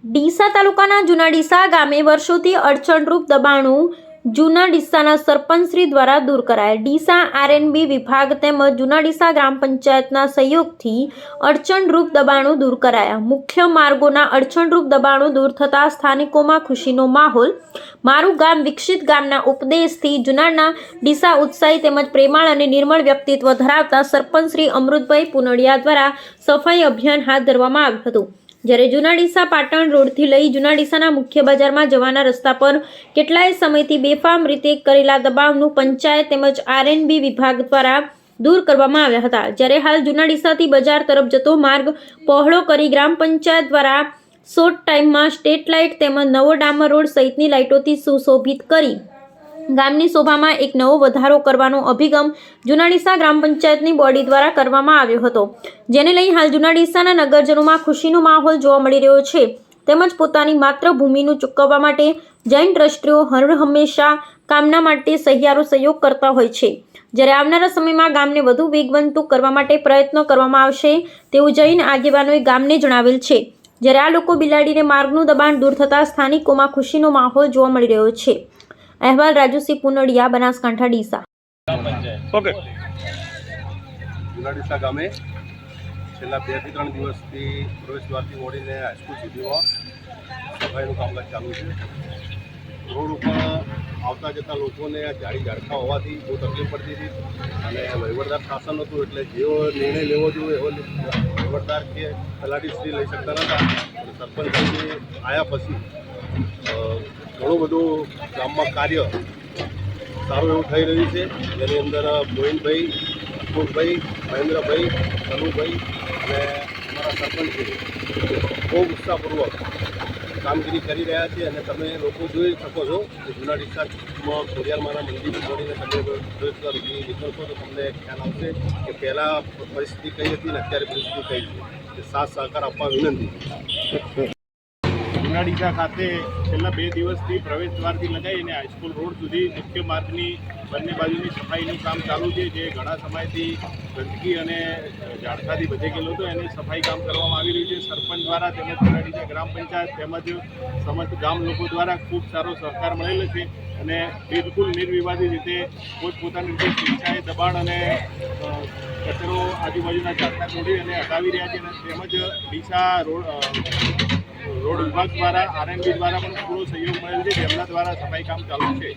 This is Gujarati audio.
ડીસા તાલુકાના જૂના ડીસા ગામે વર્ષોથી અડચણરૂપ દબાણો જૂના ડીસાના સરપંચશ્રી દ્વારા દૂર કરાયા। ડીસા આરએનબી વિભાગ તેમજ જૂના ડીસા ગ્રામ પંચાયતના સહયોગથી અડચણરૂપ દબાણો દૂર કરાયા। મુખ્ય માર્ગોના અડચણરૂપ દબાણો દૂર થતાં સ્થાનિકોમાં ખુશીનો માહોલ। મારું ગામ વિકસિત ગામના ઉપદેશથી જૂના ડીસા ઉત્સાહી તેમજ પ્રેમાળ અને નિર્મળ વ્યક્તિત્વ ધરાવતા સરપંચ શ્રી અમૃતભાઈ પુનડિયા દ્વારા સફાઈ અભિયાન હાથ ધરવામાં આવ્યું હતું। જ્યારે જૂના ડીસા પાટણ રોડથી લઈ જૂના ડીસાના મુખ્ય બજારમાં જવાના રસ્તા પર કેટલાય સમયથી બેફામ રીતે કરેલા દબાણનું પંચાયત તેમજ આરએનબી વિભાગ દ્વારા દૂર કરવામાં આવ્યા હતા। જ્યારે હાલ જૂના ડીસાથી બજાર તરફ જતો માર્ગ પહોળો કરી ગ્રામ પંચાયત દ્વારા શોર્ટ ટાઈમમાં સ્ટ્રીટ લાઇટ તેમજ નવો ડામર રોડ સહિતની લાઇટોથી સુશોભિત કરી ગામની શોભામાં એક નવો વધારો કરવાનો અભિગમ જૂના ડીસા ગ્રામ પંચાયતની બોડી દ્વારા કરવામાં આવ્યો હતો, જેને લઈ હાલ જૂના ડીસાના નગરજનોમાં ખુશીનો માહોલ જોવા મળી રહ્યો છે। તેમજ પોતાની માતૃભૂમિનું ચૂકવવા માટે જૈન ટ્રસ્ટીઓ હર હંમેશા કામના માટે સહિયારો સહયોગ કરતા હોય છે। જ્યારે આવનારા સમયમાં ગામને વધુ વેગવંતુ કરવા માટે પ્રયત્નો કરવામાં આવશે તેવું જૈન આગેવાનોએ ગામને જણાવેલ છે। જ્યારે આ લોકો બિલાડીને માર્ગનું દબાણ દૂર થતાં સ્થાનિકોમાં ખુશીનો માહોલ જોવા મળી રહ્યો છે। અહેવાલ રાજુસિંહ પુનડિયા, બનાસકાંઠા, ડીસા। ઓકે, જૂના ડીસા ગામે છેલ્લા 2 થી 3 દિવસથી પ્રવેશદ્વારથી ઓળીને હાઈસ્કૂલ સુધીમાં સફાઈનું કામકાજ ચાલુ છે। રોડ ઉપર આવતા જતા લોકોને જાડી ઝાડખા હોવાથી બહુ તકલીફ પડતી હતી અને વહીવટદાર શાસન હતું એટલે જેવો નિર્ણય લેવો જોઈએ એવો વહીવટદાર કે તલાટીશ્રી લઈ શકતા નહોતા। સરપંચશ્રી આવ્યા પછી ઘણું બધું ગામમાં કાર્ય સારું એવું થઈ રહ્યું છે, જેની અંદર મોહિનભાઈ, અશોકભાઈ, મહેન્દ્રભાઈ, કનુભાઈ અને અમારા સરપંચશ્રી ખૂબ ઉત્સાહપૂર્વક કામગીરી કરી રહ્યા છે। અને તમે લોકો જોઈ શકો છો કે જૂના ડીસામાં ખોડિયારમાંના મંદિર જોડીને તમે પ્રવેશદ્વાર સુધી નીકળશો તો તમને ખ્યાલ આવશે કે પહેલાં પરિસ્થિતિ કઈ હતી ને અત્યારે પરિસ્થિતિ કઈ છે। સાથ સહકાર આપવા વિનંતી। જૂના ડીસા ખાતે છેલ્લા 2 દિવસથી પ્રવેશદ્વારથી લગાવીને હાઈસ્કૂલ રોડ સુધી મુખ્ય માર્ગની બંને બાજુની સફાઈનું કામ ચાલુ છે, જે ઘણા સમયથી ગંદકી અને ઝાડખાથી ભજે ગયેલો હતો એને સફાઈ કામ કરવામાં આવી રહ્યું છે। સરપંચ દ્વારા તેમજ જૂના ડીસા ગ્રામ પંચાયત તેમજ સમસ્ત ગામ લોકો દ્વારા ખૂબ સારો સહકાર મળેલો છે અને બિલકુલ નિર્વિવાદી રીતે પોતપોતાની રીતે સ્વેચ્છાએ દબાણ અને કચરો આજુબાજુના ઝાડખા તોડી અને હટાવી રહ્યા છે। તેમજ ડીસા રોડ વિભાગ દ્વારા આરએનબી દ્વારા પણ પૂરો સહયોગ મળેલ છે, જેમના દ્વારા સફાઈ કામ ચાલુ છે।